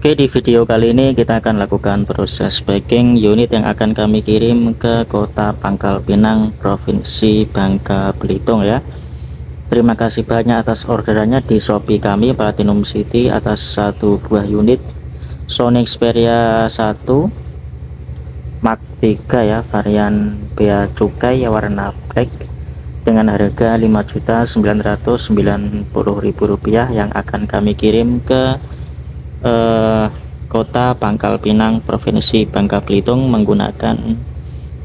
Oke, di video kali ini kita akan lakukan proses packing unit yang akan kami kirim ke Kota Pangkal Pinang, Provinsi Bangka Belitung ya. Terima kasih banyak atas orderannya di Shopee kami Platinum City atas satu buah unit Sony Xperia 1 Mark 3 ya, varian bea cukai ya, warna black dengan harga Rp5.990.000 yang akan kami kirim ke Kota Pangkal Pinang, Provinsi Bangka Belitung menggunakan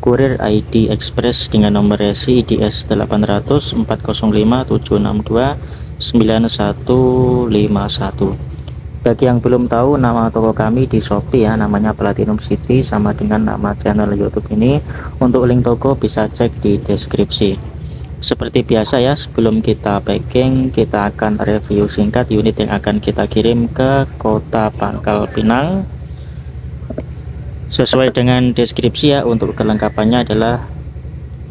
kurir ID Express dengan nomor resi IDS 800 405 762 9151. Bagi yang belum tahu, nama toko kami di Shopee ya, namanya Platinum City, sama dengan nama channel YouTube ini. Untuk link toko bisa cek di deskripsi. Seperti biasa ya, sebelum kita packing kita akan review singkat unit yang akan kita kirim ke Kota Pangkal Pinang sesuai dengan deskripsi ya. Untuk kelengkapannya adalah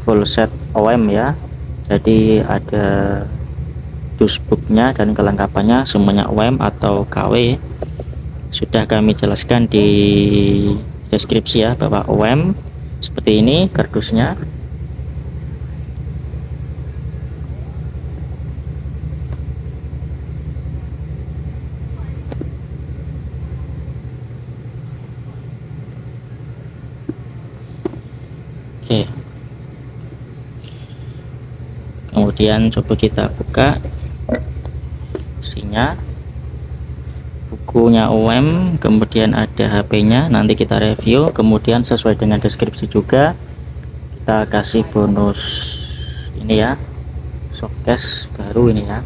full set OEM ya, jadi ada dusbooknya dan kelengkapannya semuanya OEM atau KW. Sudah kami jelaskan di deskripsi ya, bahwa OEM seperti ini kardusnya. Oke, kemudian coba kita buka isinya, bukunya OEM, kemudian ada HP-nya, nanti kita review. Kemudian sesuai dengan deskripsi juga kita kasih bonus ini ya, softcase baru ini ya.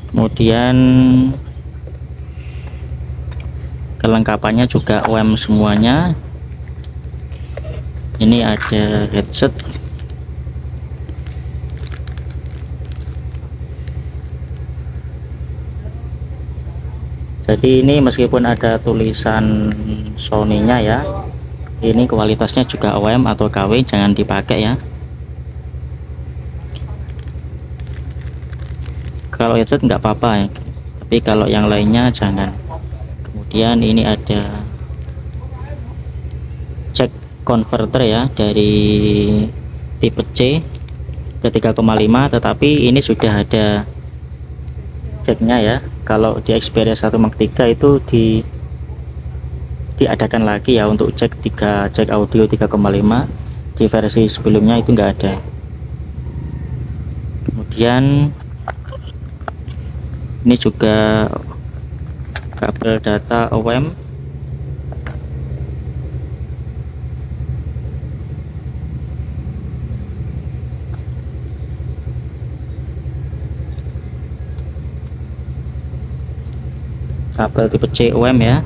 Kemudian kelengkapannya juga OEM semuanya. Ini ada headset, jadi ini meskipun ada tulisan Sony-nya ya, ini kualitasnya juga OEM atau KW, jangan dipakai ya. Kalau headset nggak apa-apa ya, tapi kalau yang lainnya jangan. Kemudian ini ada jack converter ya, dari tipe C ke 3,5, tetapi ini sudah ada jacknya ya. Kalau di Xperia 1 Mark 3 itu diadakan lagi ya untuk jack audio 3,5. di versi sebelumnya itu enggak ada. Kemudian ini juga kabel data OEM, kabel tipe C OEM ya.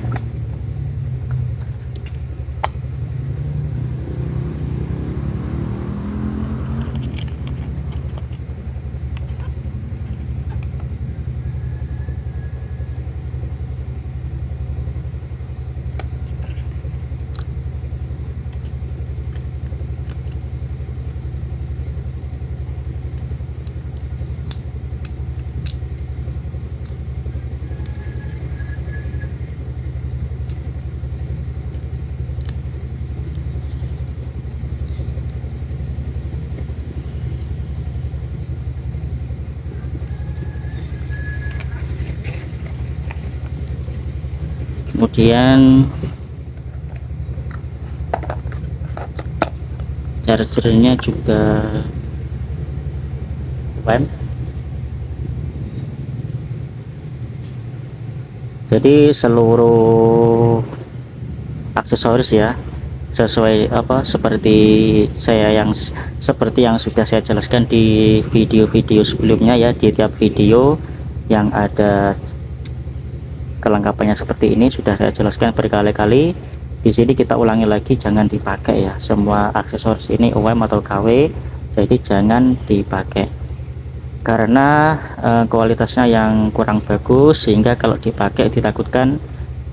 Kemudian chargernya juga OEM. Jadi seluruh aksesoris ya sesuai seperti yang sudah saya jelaskan di video-video sebelumnya ya. Di tiap video yang ada kelengkapannya seperti ini sudah saya jelaskan berkali-kali. Di sini kita ulangi lagi, jangan dipakai ya. Semua aksesoris ini OEM atau KW, jadi jangan dipakai karena kualitasnya yang kurang bagus, sehingga kalau dipakai ditakutkan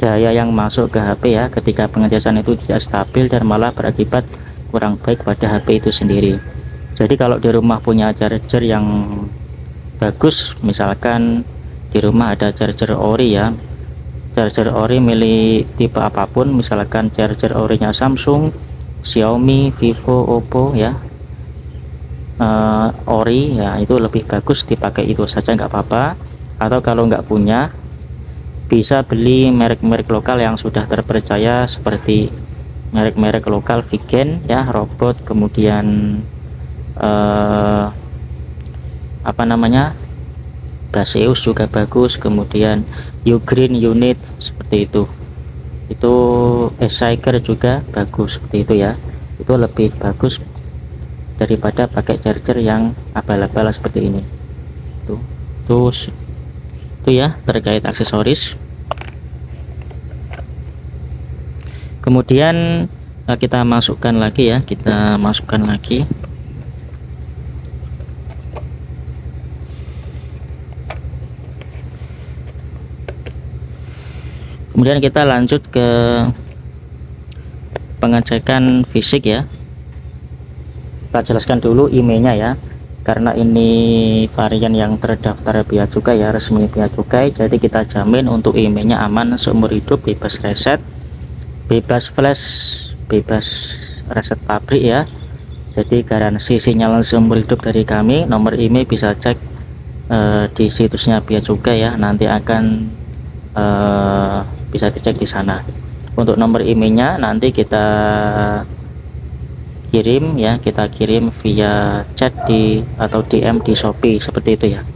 daya yang masuk ke HP ya ketika pengecasan itu tidak stabil dan malah berakibat kurang baik pada HP itu sendiri. Jadi kalau di rumah punya charger yang bagus, misalkan di rumah ada charger ori ya, charger ori milik tipe apapun, misalkan charger orinya Samsung, Xiaomi, Vivo, Oppo ya, ori ya, itu lebih bagus dipakai itu saja nggak apa-apa. Atau kalau nggak punya, bisa beli merek-merek lokal yang sudah terpercaya seperti merek-merek lokal Vigen ya, Robot, kemudian apa namanya, Baseus juga bagus, kemudian Ugreen Unit seperti itu Essiker juga bagus seperti itu ya. Itu lebih bagus daripada pakai charger yang abal-abal seperti ini. Terus itu ya terkait aksesoris. Kemudian kita masukkan lagi ya, kemudian kita lanjut ke pengecekan fisik ya. Kita jelaskan dulu IMEI-nya ya, karena ini varian yang terdaftar bea cukai ya, resmi bea cukai, jadi kita jamin untuk IMEI-nya aman seumur hidup, bebas reset, bebas flash, bebas reset pabrik ya. Jadi garansi sinyal seumur hidup dari kami. Nomor IMEI bisa cek di situsnya bea cukai ya, nanti akan bisa dicek di sana. Untuk nomor IMEI-nya nanti kita kirim ya, kita kirim via chat atau DM di Shopee seperti itu ya.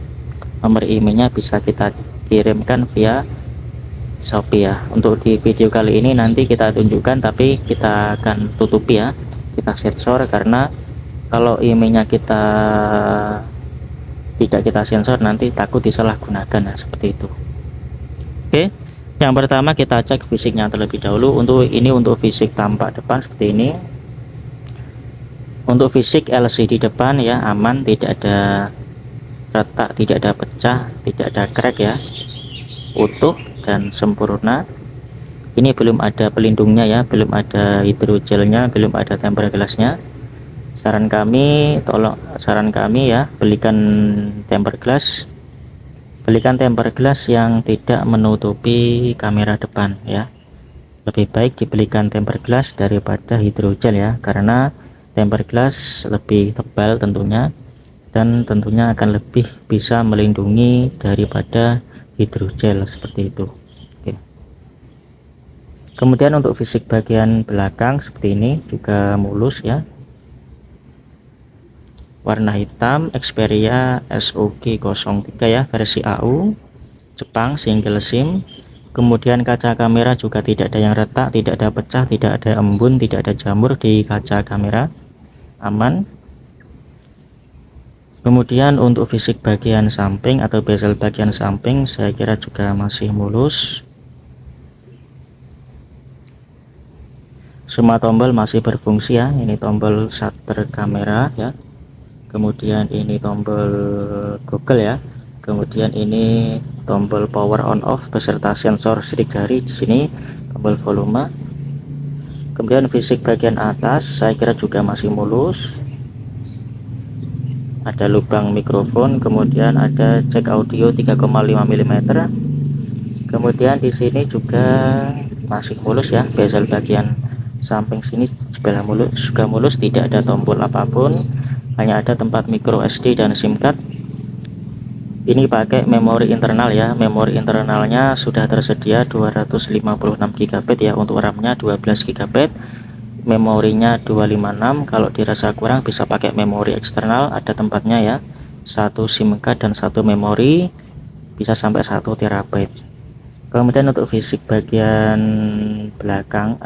Nomor IMEI-nya bisa kita kirimkan via Shopee ya. Untuk di video kali ini nanti kita tunjukkan, tapi kita akan tutupi ya, kita sensor, karena kalau IMEI-nya kita tidak kita sensor nanti takut disalahgunakan ya, seperti itu. Oke, yang pertama kita cek fisiknya terlebih dahulu. Untuk fisik tampak depan seperti ini. Untuk fisik LCD depan ya aman, tidak ada retak, tidak ada pecah, tidak ada crack ya, utuh dan sempurna. Ini belum ada pelindungnya ya, belum ada hidrogelnya, belum ada tempered glassnya. Saran kami ya, belikan tempered glass, yang tidak menutupi kamera depan ya. Lebih baik dibelikan tempered glass daripada hidrogel ya, karena tempered glass lebih tebal tentunya, dan tentunya akan lebih bisa melindungi daripada hidrogel seperti itu. Oke. Kemudian untuk fisik bagian belakang seperti ini juga mulus ya, warna hitam, Xperia SOG 03 ya, versi AU, Jepang, single SIM. Kemudian kaca kamera juga tidak ada yang retak, tidak ada pecah, tidak ada embun, tidak ada jamur di kaca kamera, aman. Kemudian untuk fisik bagian samping atau bezel bagian samping saya kira juga masih mulus. Semua tombol masih berfungsi ya, ini tombol shutter kamera ya, kemudian ini tombol Google ya, kemudian ini tombol power on off beserta sensor sidik jari di sini, tombol volume. Kemudian fisik bagian atas saya kira juga masih mulus, ada lubang mikrofon, kemudian ada jack audio 3,5 mm. Kemudian di sini juga masih mulus ya, bezel bagian samping sini juga mulus, tidak ada tombol apapun, hanya ada tempat micro SD dan SIM card. Ini pakai memori internal ya, memori internalnya sudah tersedia 256 GB ya, untuk RAM-nya 12 GB, memorinya 256. Kalau dirasa kurang bisa pakai memori eksternal, ada tempatnya ya, satu SIM card dan satu memori, bisa sampai 1 TB. Kemudian untuk fisik bagian belakang,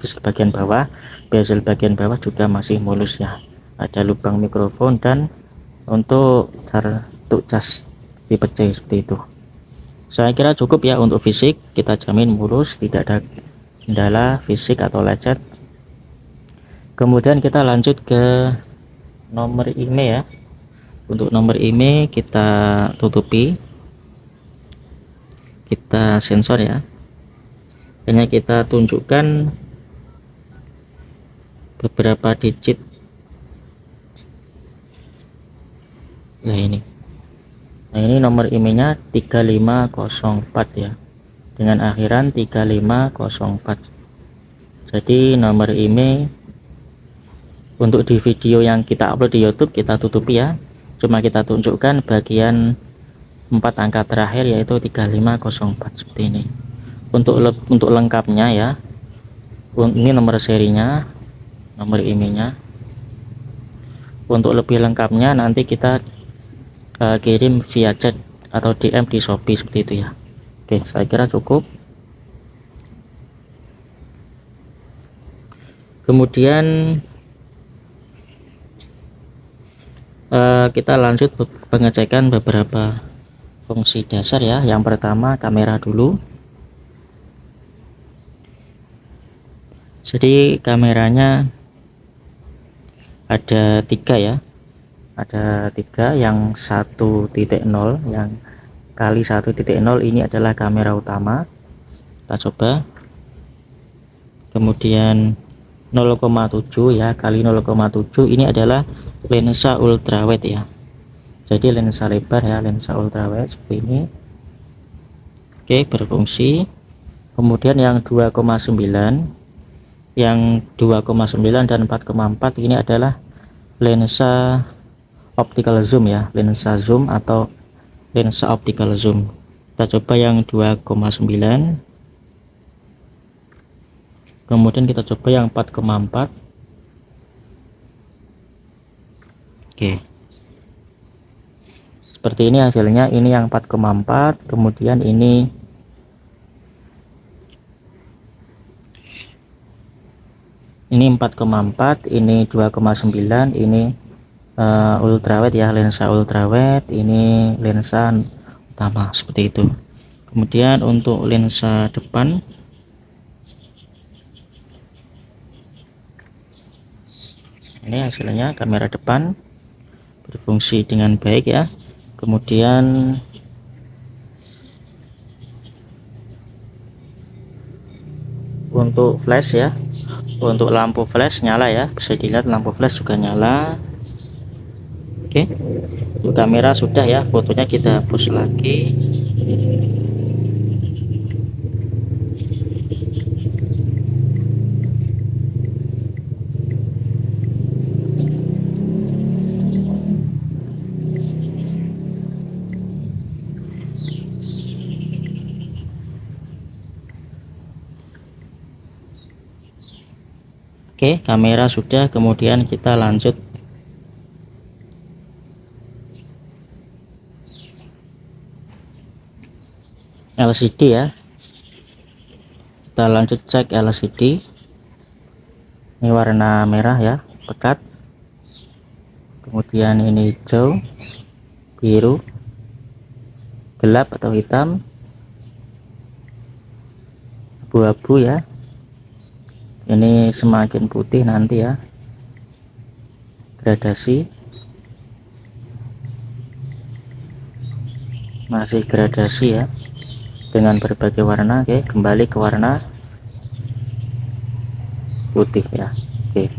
fisik bagian bawah, bezel bagian bawah juga masih mulus ya, ada lubang mikrofon dan untuk cas tipe C seperti itu. Saya kira cukup ya untuk fisik, kita jamin mulus, tidak ada kendala fisik atau lecet. Kemudian kita lanjut ke nomor IMEI ya. Untuk nomor IMEI kita tutupi, kita sensor ya. hanya kita tunjukkan beberapa digit. Nah ini nomor IMEI-nya 3504 ya, dengan akhiran 3504. Jadi nomor IMEI untuk di video yang kita upload di YouTube kita tutupi ya, cuma kita tunjukkan bagian 4 angka terakhir yaitu 3504 seperti ini. Untuk lengkapnya ya, ini nomor serinya, nomor IMEI-nya. Untuk lebih lengkapnya nanti kita kirim via chat atau DM di Shopee seperti itu ya. Oke, saya kira cukup. Kemudian kita lanjut pengecekan beberapa fungsi dasar ya. Yang pertama kamera dulu. Jadi kameranya ada 3 ya, ada 3, yang 1.0 yang kali 1.0 ini adalah kamera utama, kita coba. Kemudian 0,7 ya, kali 0,7 ini adalah lensa ultrawide ya, jadi lensa lebar ya, lensa ultrawide seperti ini. Oke, berfungsi. Kemudian yang 2,9, yang 2,9 dan 4,4 ini adalah lensa optical zoom ya, lensa zoom atau lensa optical zoom. Kita coba yang 2,9, kemudian kita coba yang 4,4. Oke, seperti ini hasilnya. Ini yang 4,4, kemudian ini ini 4,4, ini 2,9, ini ultrawide ya, lensa ultrawide, ini lensa utama seperti itu. Kemudian untuk lensa depan, ini hasilnya kamera depan berfungsi dengan baik ya. Kemudian untuk flash ya, untuk lampu flash nyala ya, bisa dilihat lampu flash juga nyala. Oke, untuk kamera sudah ya, fotonya kita hapus lagi. Oke, kamera sudah. Kemudian kita lanjut LCD ya, kita lanjut cek LCD. Ini warna merah ya, pekat. Kemudian ini hijau, biru, gelap atau hitam, abu-abu ya. Ini semakin putih nanti ya, gradasi, masih gradasi ya, dengan berbagai warna. Oke, kembali ke warna putih ya. Oke,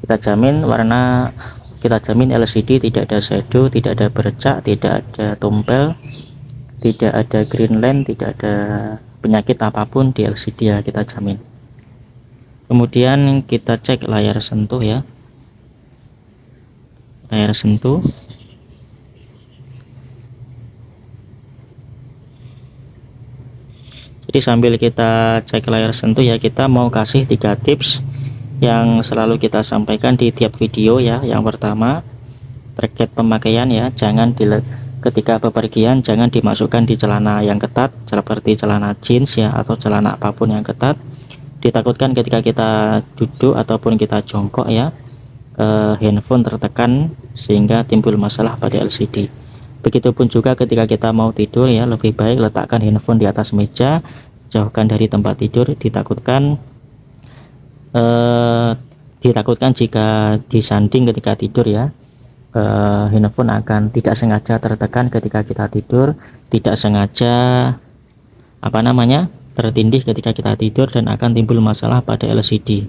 kita jamin LCD tidak ada shadow, tidak ada bercak, tidak ada tumpel, tidak ada green line, tidak ada penyakit apapun di LCD ya, kita jamin. Kemudian kita cek layar sentuh ya, layar sentuh. Jadi sambil kita cek layar sentuh ya, kita mau kasih 3 tips yang selalu kita sampaikan di tiap video ya. Yang pertama terkait pemakaian ya, ketika bepergian jangan dimasukkan di celana yang ketat seperti celana jeans ya, atau celana apapun yang ketat. Ditakutkan ketika kita duduk ataupun kita jongkok ya, handphone tertekan sehingga timbul masalah pada LCD. Begitupun juga ketika kita mau tidur ya, lebih baik letakkan handphone di atas meja, jauhkan dari tempat tidur. Ditakutkan jika disanding ketika tidur ya, handphone akan tidak sengaja tertekan ketika kita tidur, tidak sengaja tertindih ketika kita tidur dan akan timbul masalah pada LCD.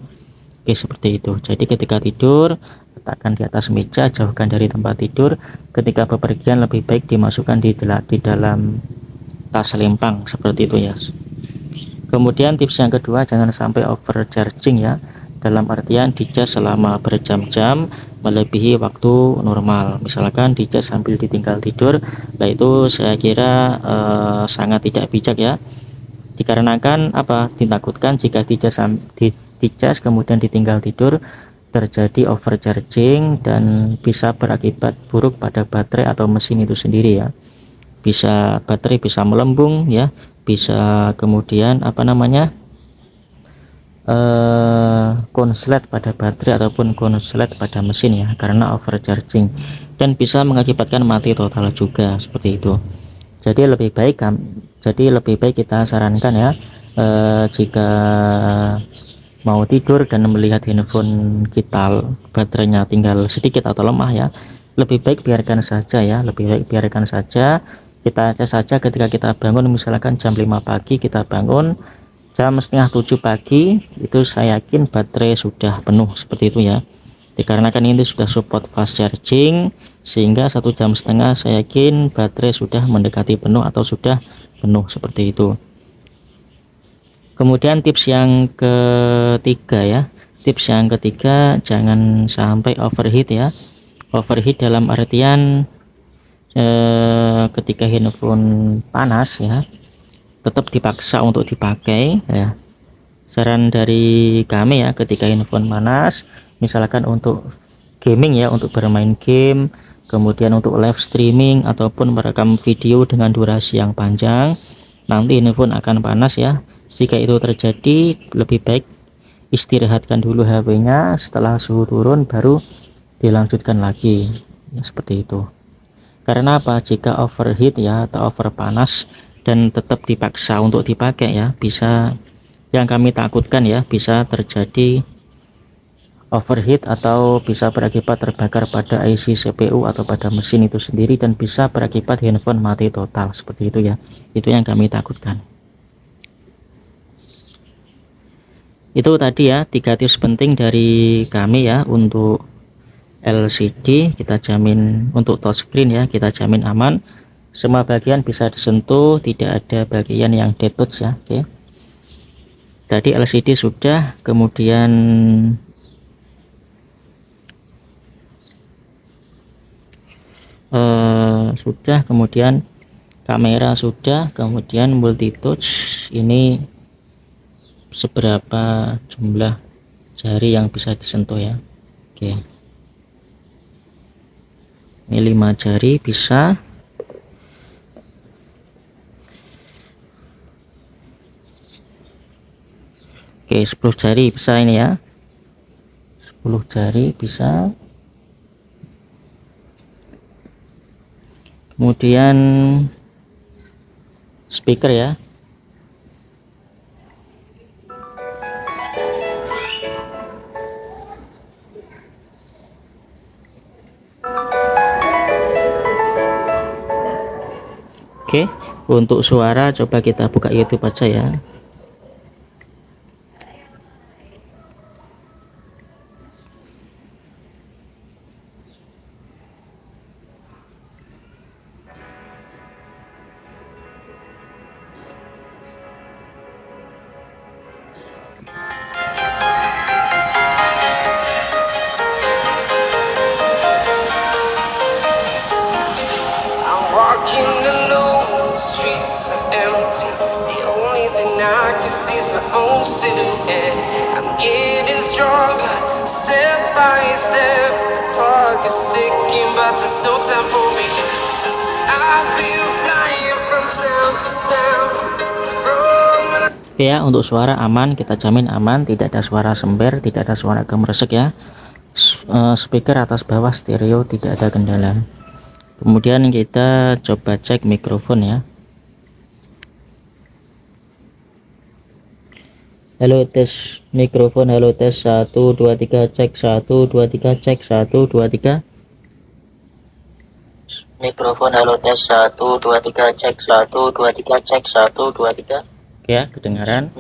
Oke, seperti itu. Jadi ketika tidur, letakkan di atas meja, jauhkan dari tempat tidur. Ketika bepergian lebih baik dimasukkan di dalam tas lempang seperti itu ya. Kemudian tips yang kedua, jangan sampai overcharging ya, dalam artian dicas selama berjam-jam melebihi waktu normal. Misalkan dicas sambil ditinggal tidur, nah itu saya kira sangat tidak bijak ya, dikarenakan apa, ditakutkan jika dicas kemudian ditinggal tidur terjadi overcharging dan bisa berakibat buruk pada baterai atau mesin itu sendiri ya. Bisa baterai bisa melembung ya, bisa kemudian apa namanya konslet pada baterai ataupun konslet pada mesin ya, karena overcharging, dan bisa mengakibatkan mati total juga seperti itu. Jadi lebih baik kita sarankan ya, jika mau tidur dan melihat handphone kita baterainya tinggal sedikit atau lemah ya, lebih baik biarkan saja ya, kita cas saja ketika kita bangun. Misalkan jam 5 pagi kita bangun, jam setengah 7 pagi itu saya yakin baterai sudah penuh seperti itu ya, dikarenakan ini sudah support fast charging, sehingga 1,5 jam saya yakin baterai sudah mendekati penuh atau sudah penuh seperti itu. Kemudian tips yang ketiga ya, jangan sampai overheat ya. Overheat dalam artian ketika handphone panas ya, tetap dipaksa untuk dipakai ya. Saran dari kami ya, ketika handphone panas, misalkan untuk gaming ya, untuk bermain game, kemudian untuk live streaming ataupun merekam video dengan durasi yang panjang, nanti handphone akan panas ya. Jika itu terjadi, lebih baik istirahatkan dulu HP-nya, setelah suhu turun baru dilanjutkan lagi ya, seperti itu. Karena apa, jika overheat ya atau over panas dan tetap dipaksa untuk dipakai ya, bisa, yang kami takutkan ya, bisa terjadi overheat atau bisa berakibat terbakar pada IC CPU atau pada mesin itu sendiri, dan bisa berakibat handphone mati total seperti itu ya. Itu yang kami takutkan. Itu tadi ya 3 tips penting dari kami ya untuk LCD. Kita jamin untuk touchscreen ya, kita jamin aman, semua bagian bisa disentuh, tidak ada bagian yang dead touch ya. Oke, tadi LCD sudah, kemudian kemudian kamera sudah, kemudian multi touch ini seberapa jumlah jari yang bisa disentuh ya. Oke, ini 5 jari bisa. Oke, 10 jari bisa ini ya, 10 jari bisa. Kemudian speaker ya, oke. Untuk suara coba kita buka YouTube aja ya. Walking alone, the streets are empty. The only thing I can see is my own silhouette. I'm getting stronger, step by step. The clock is ticking, but there's no time for me. I've been flying from town to town. Ya, untuk suara aman, kita jamin aman, tidak ada suara sember, tidak ada suara gemeresek ya. Speaker atas bawah stereo, tidak ada kendala. Kemudian kita coba cek mikrofon ya. Halo tes mikrofon, halo tes 1 2 3 cek 1 2 3 cek 1 2 3. Mikrofon halo tes 1 2 3 cek 1 2 3 cek 1 2 3. Oke ya, kedengaran.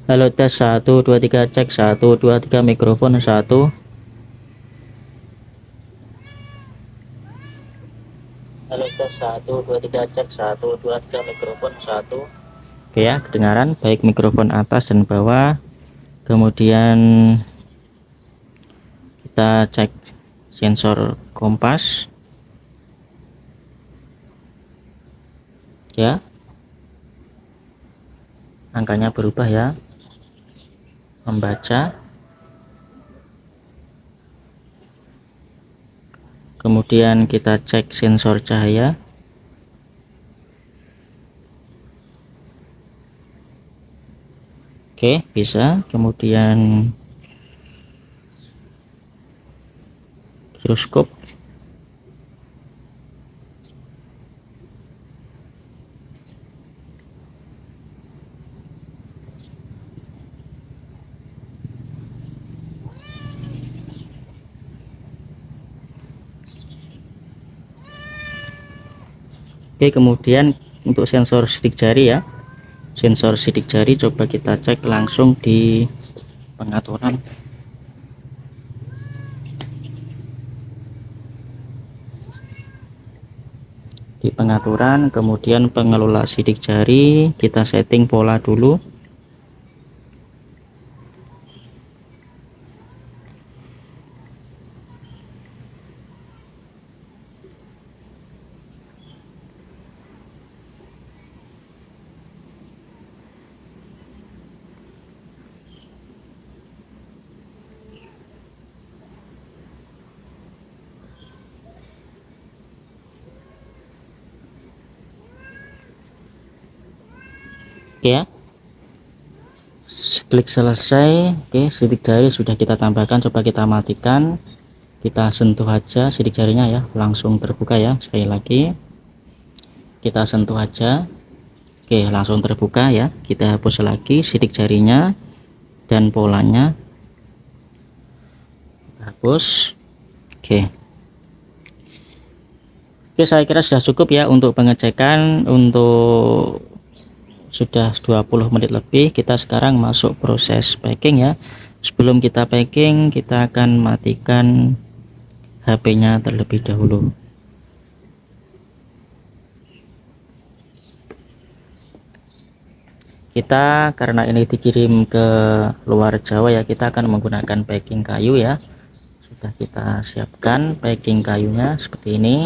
Halo, tes 1 2 3, cek 1 2 3, mikrofon 1. Halo, tes 1 2 3, cek 1 2 3, mikrofon 1. Oke ya, kedengaran baik mikrofon atas dan bawah. Kemudian kita cek sensor kompas ya, angkanya berubah ya, membaca. Kemudian kita cek sensor cahaya. Oke, bisa. Kemudian giroskop. Oke, kemudian untuk sensor sidik jari ya, sensor sidik jari coba kita cek langsung di pengaturan. Di pengaturan, kemudian pengelola sidik jari, kita setting pola dulu. Oke ya, klik selesai. Oke, sidik jari sudah kita tambahkan, coba kita matikan, kita sentuh aja sidik jarinya ya, langsung terbuka ya. Sekali lagi kita sentuh aja. Oke, langsung terbuka ya. Kita hapus lagi sidik jarinya dan polanya, kita hapus. Oke, saya kira sudah cukup ya untuk pengecekan. Untuk sudah 20 menit lebih, kita sekarang masuk proses packing ya. Sebelum kita packing, kita akan matikan HP-nya terlebih dahulu. Kita karena ini dikirim ke luar Jawa ya, kita akan menggunakan packing kayu ya. Sudah kita siapkan packing kayunya seperti ini.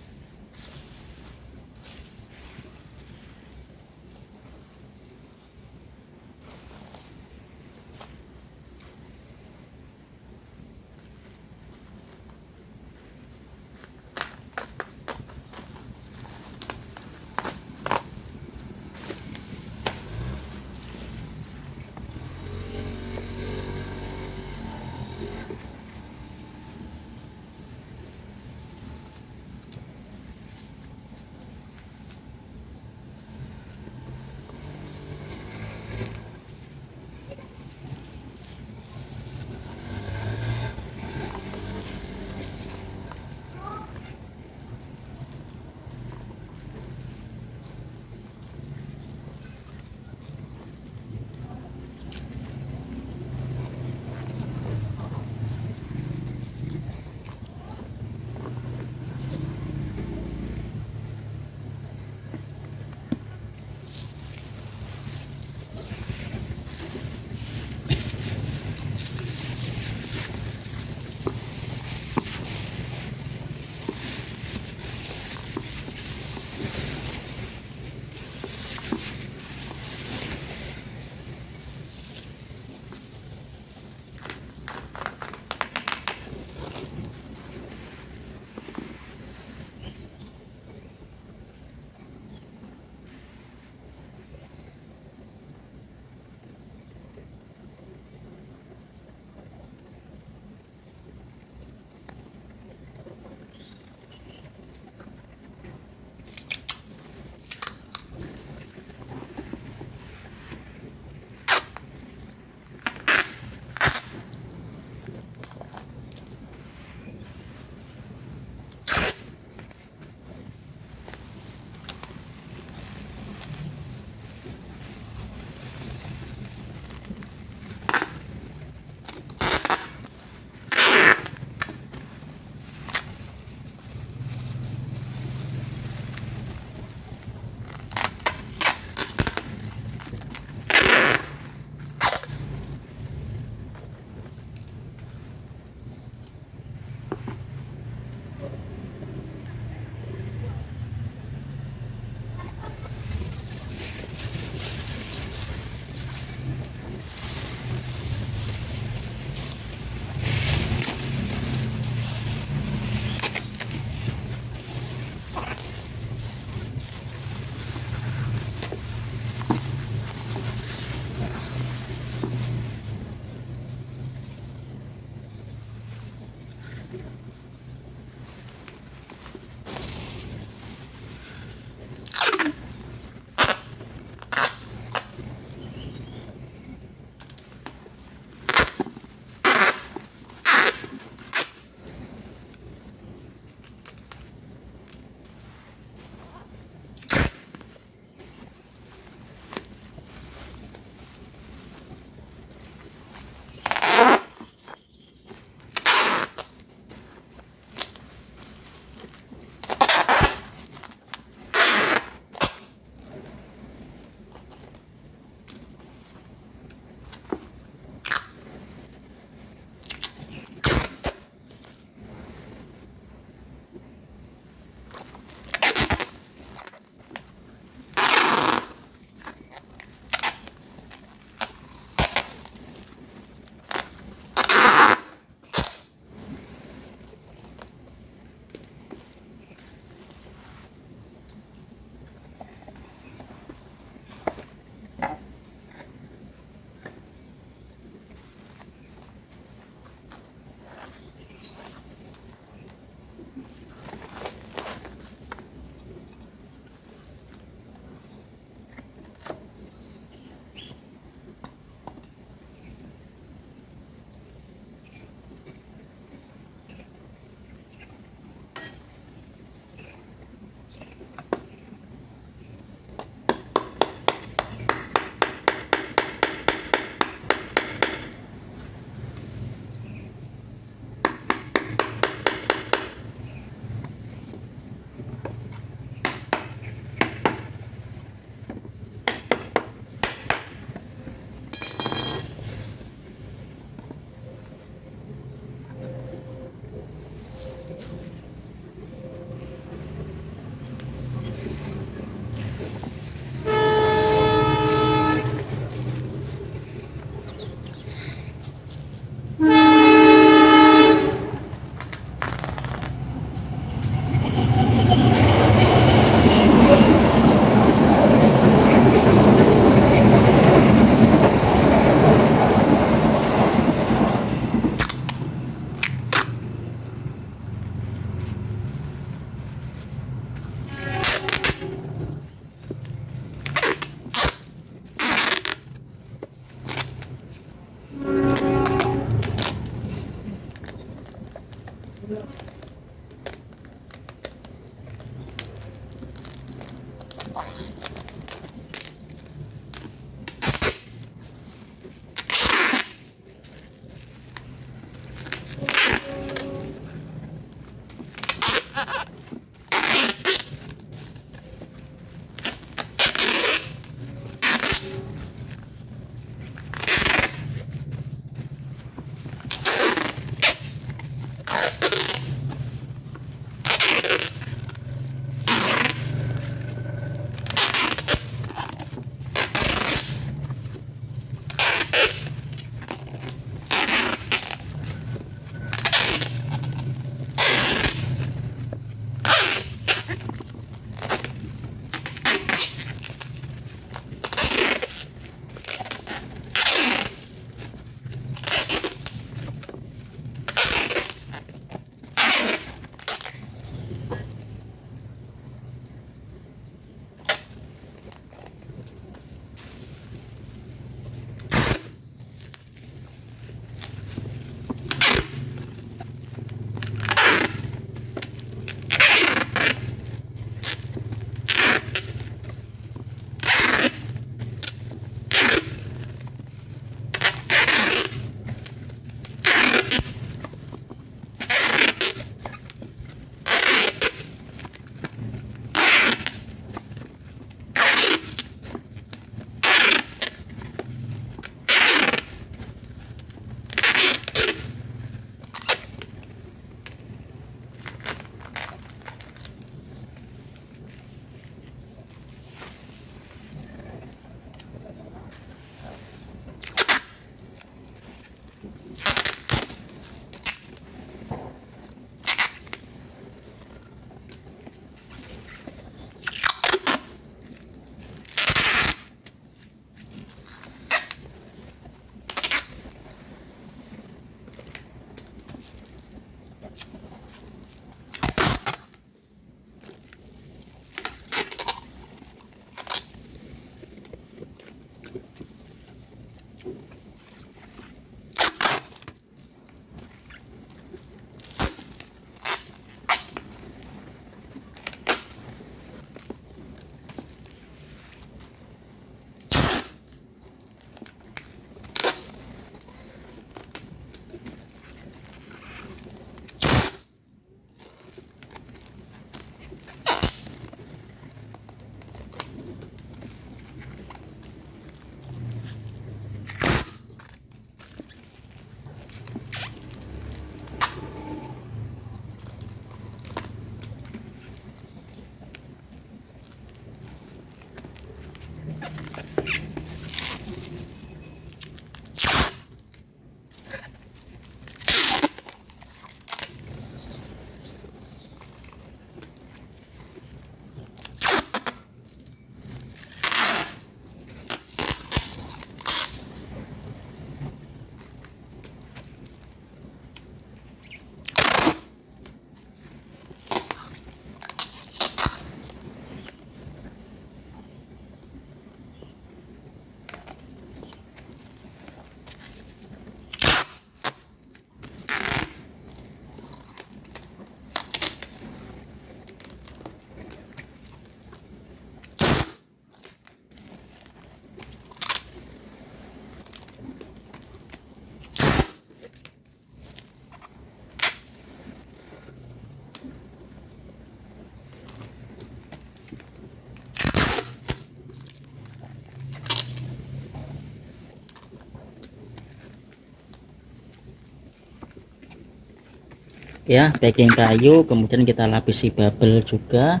ya, packing kayu, kemudian kita lapisi bubble juga,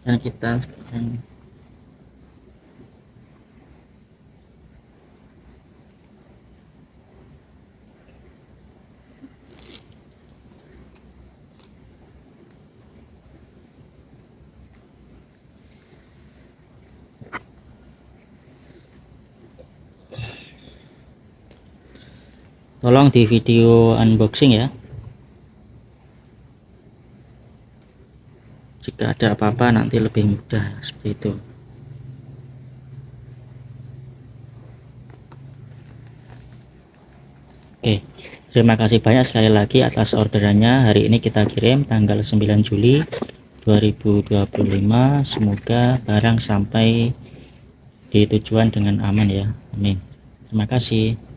dan kita tolong di video unboxing ya, jika ada apa-apa nanti lebih mudah seperti itu. Oke, terima kasih banyak sekali lagi atas orderannya. Hari ini kita kirim tanggal 9 Juli 2025. Semoga barang sampai di tujuan dengan aman ya. Amin. Terima kasih.